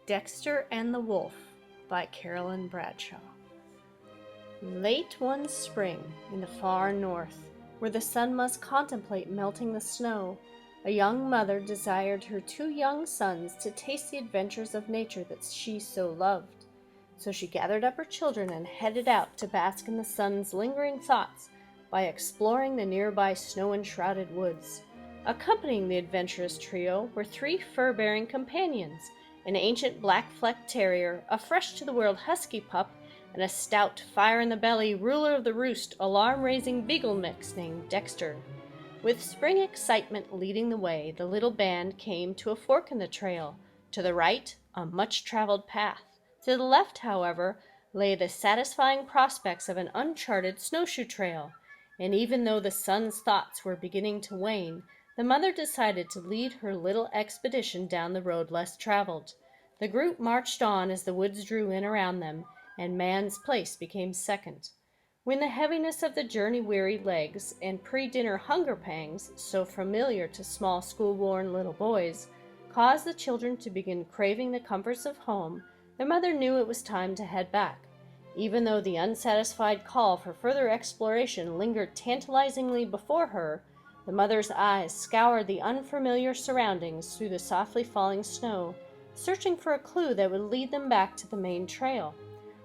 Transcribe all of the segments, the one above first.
Dexter and the Wolf by Carolyn Bradshaw. Late one spring, in the far north, where the sun must contemplate melting the snow, a young mother desired her 2 young sons to taste the adventures of nature that she so loved. So she gathered up her children and headed out to bask in the sun's lingering thoughts by exploring the nearby snow-enshrouded woods. Accompanying the adventurous trio were 3 fur-bearing companions, an ancient black-flecked terrier, a fresh-to-the-world husky pup, and a stout, fire-in-the-belly, ruler-of-the-roost, alarm-raising beagle mix named Dexter. With spring excitement leading the way, the little band came to a fork in the trail. To the right, a much-traveled path. To the left, however, lay the satisfying prospects of an uncharted snowshoe trail. And even though the son's thoughts were beginning to wane, the mother decided to lead her little expedition down the road less traveled. The group marched on as the woods drew in around them, and man's place became second. When the heaviness of the journey-weary legs and pre-dinner hunger pangs, so familiar to small school-worn little boys, caused the children to begin craving the comforts of home, their mother knew it was time to head back. Even though the unsatisfied call for further exploration lingered tantalizingly before her, the mother's eyes scoured the unfamiliar surroundings through the softly falling snow, searching for a clue that would lead them back to the main trail.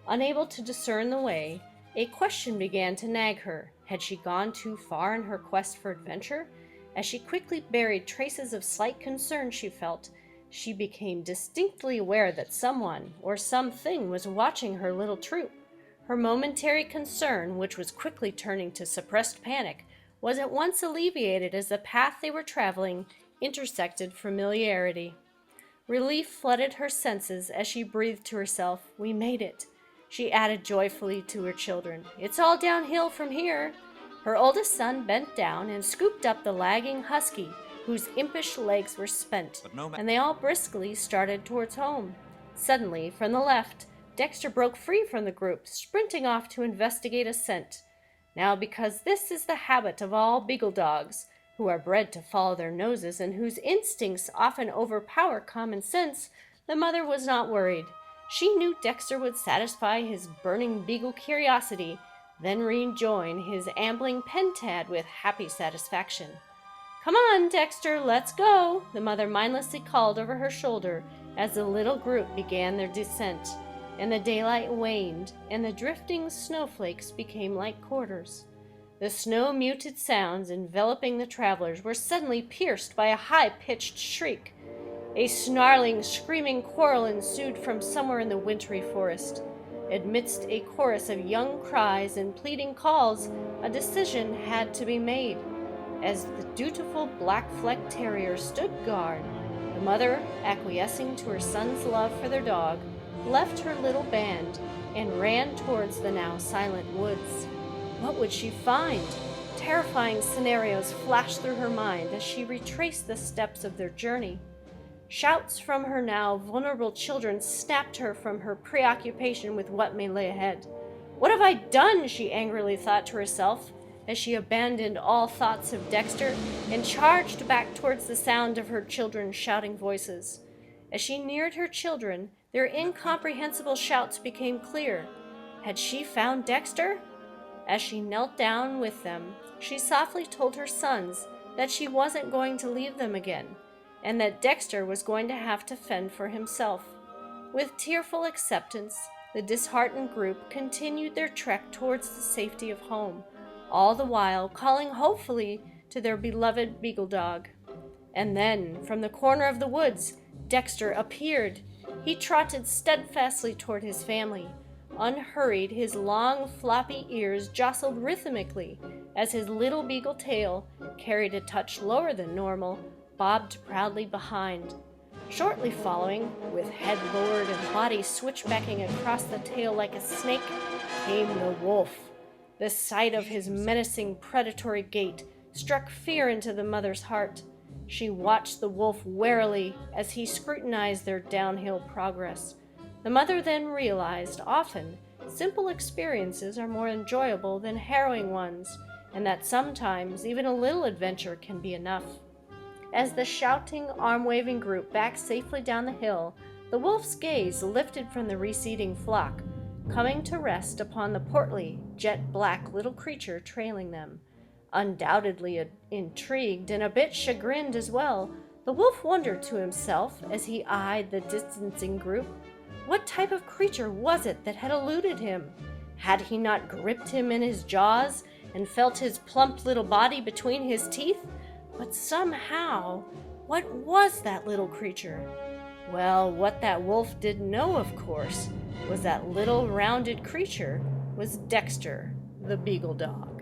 Unable to discern the way, a question began to nag her. Had she gone too far in her quest for adventure? As she quickly buried traces of slight concern she felt, she became distinctly aware that someone or something was watching her little troop. Her momentary concern, which was quickly turning to suppressed panic, was at once alleviated as the path they were traveling intersected familiarity. Relief flooded her senses as she breathed to herself, "We made it," she added joyfully to her children. "It's all downhill from here." Her oldest son bent down and scooped up the lagging husky, whose impish legs were spent, and they all briskly started towards home. Suddenly, from the left, Dexter broke free from the group, sprinting off to investigate a scent. Now, because this is the habit of all beagle dogs, who are bred to follow their noses and whose instincts often overpower common sense, the mother was not worried. She knew Dexter would satisfy his burning beagle curiosity, then rejoin his ambling pentad with happy satisfaction. "Come on, Dexter, let's go," the mother mindlessly called over her shoulder as the little group began their descent, and the daylight waned, and the drifting snowflakes became like quarters. The snow-muted sounds enveloping the travelers were suddenly pierced by a high-pitched shriek. A snarling, screaming quarrel ensued from somewhere in the wintry forest. Amidst a chorus of young cries and pleading calls, a decision had to be made. As the dutiful black-flecked terrier stood guard, the mother, acquiescing to her son's love for their dog, left her little band and ran towards the now silent woods. What would she find? Terrifying scenarios flashed through her mind as she retraced the steps of their journey. Shouts from her now vulnerable children snapped her from her preoccupation with what may lay ahead. "What have I done?" she angrily thought to herself, as she abandoned all thoughts of Dexter and charged back towards the sound of her children's shouting voices. As she neared her children, their incomprehensible shouts became clear. Had she found Dexter? As she knelt down with them, she softly told her sons that she wasn't going to leave them again, and that Dexter was going to have to fend for himself. With tearful acceptance, the disheartened group continued their trek towards the safety of home, all the while calling hopefully to their beloved beagle dog. And then, from the corner of the woods, Dexter appeared. He trotted steadfastly toward his family. Unhurried, his long, floppy ears jostled rhythmically as his little beagle tail, carried a touch lower than normal, bobbed proudly behind. Shortly following, with head lowered and body switchbacking across the tail like a snake, came the wolf. The sight of his menacing, predatory gait struck fear into the mother's heart. She watched the wolf warily as he scrutinized their downhill progress. The mother then realized often simple experiences are more enjoyable than harrowing ones, and that sometimes even a little adventure can be enough. As the shouting, arm-waving group backed safely down the hill, The wolf's gaze lifted from the receding flock, coming to rest upon the portly, jet-black little creature trailing them. Undoubtedly intrigued and a bit chagrined as well, the wolf wondered to himself as he eyed the distancing group. What type of creature was it that had eluded him? Had he not gripped him in his jaws and felt his plump little body between his teeth? But somehow, what was that little creature? Well, what that wolf didn't know, of course, was that little rounded creature was Dexter, the beagle dog.